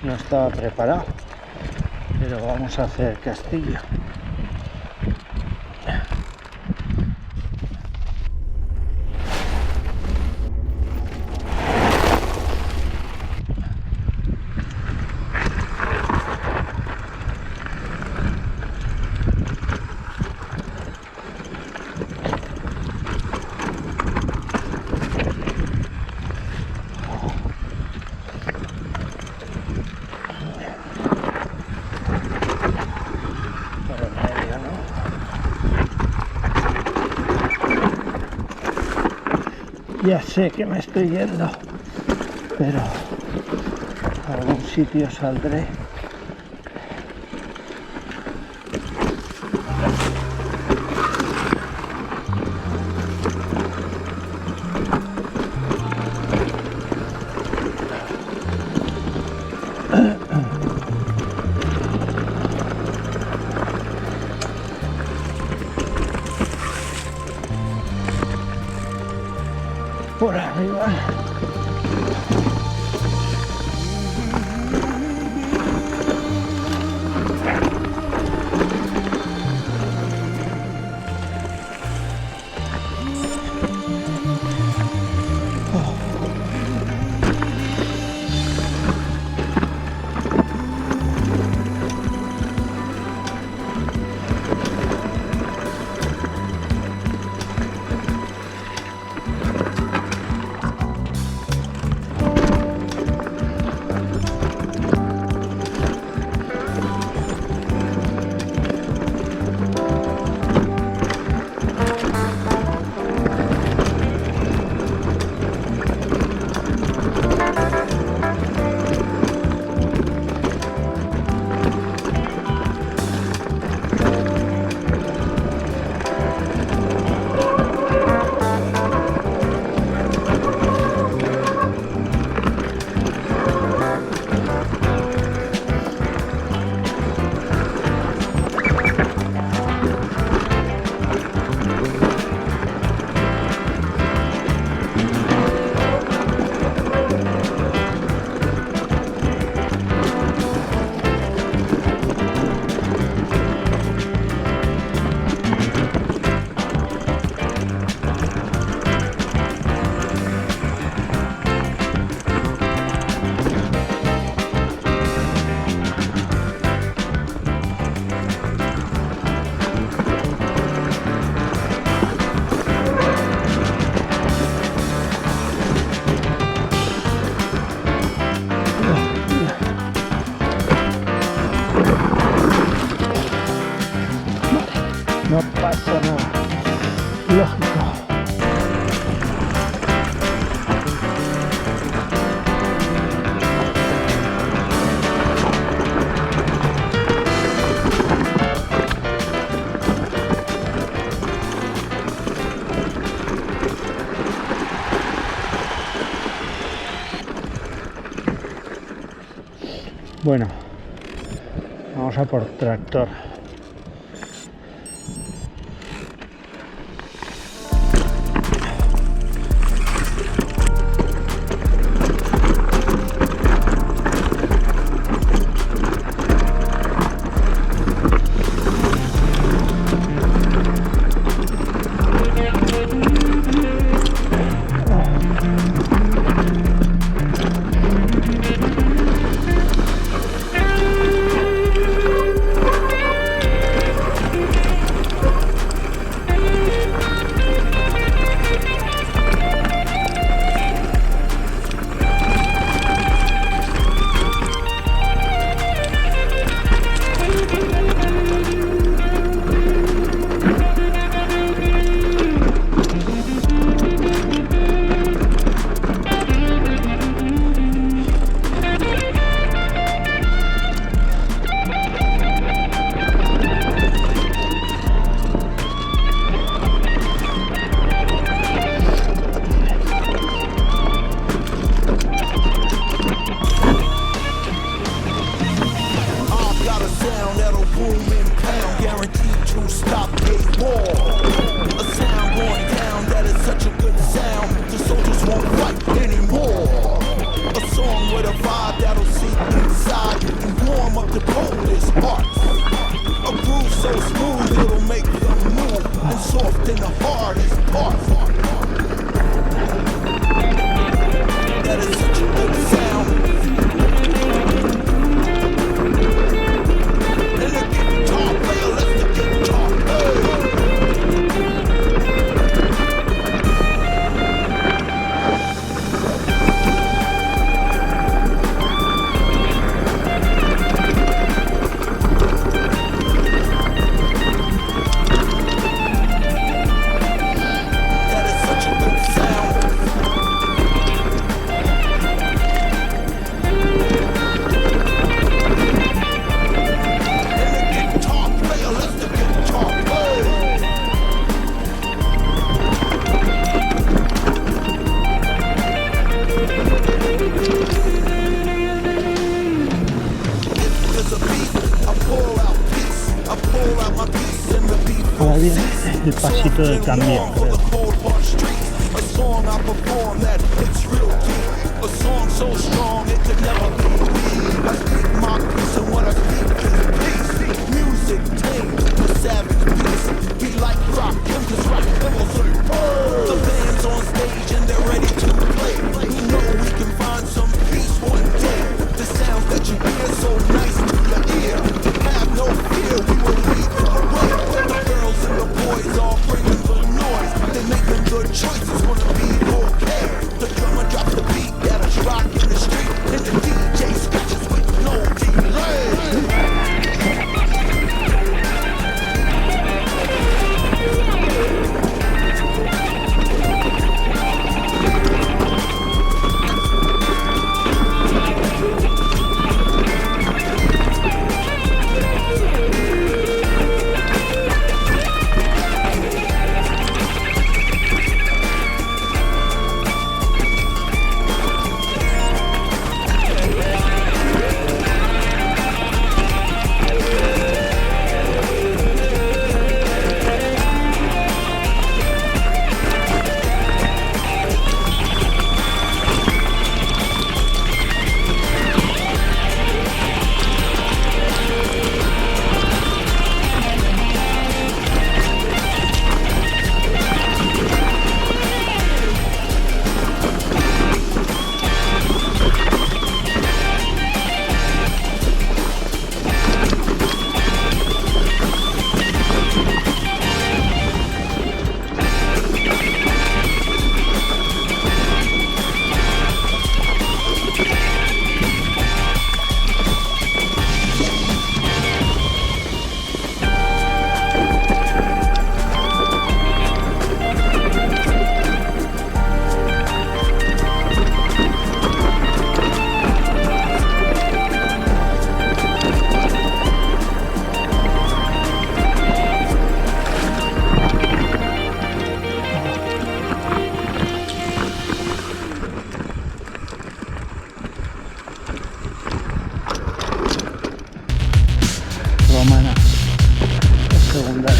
no estaba preparado, pero vamos a hacer castillo. Ya sé que me estoy yendo, pero a algún sitio saldré. Por arriba. No pasa nada. Lógico. Bueno, vamos a por tractor. viene el pasito del cambio, creo. A song I perform that hits real deep. A song so strong it could never be beat. I speak my peace and what I speak is peace. Music tame the savage beast. We like rock, them cause rock devils are the band's on stage and they're ready to play. We know we can find some peace one day. The sounds that you hear so nice to your ear. Have no fear, we will lead the way. The girls and the boys all bringing the noise. They making good choices, wanna be okay. The drummer drops the beat that is rocking the street, and the DJ scratches with no delay. Romana, la segunda.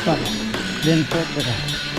Vale, dentro de la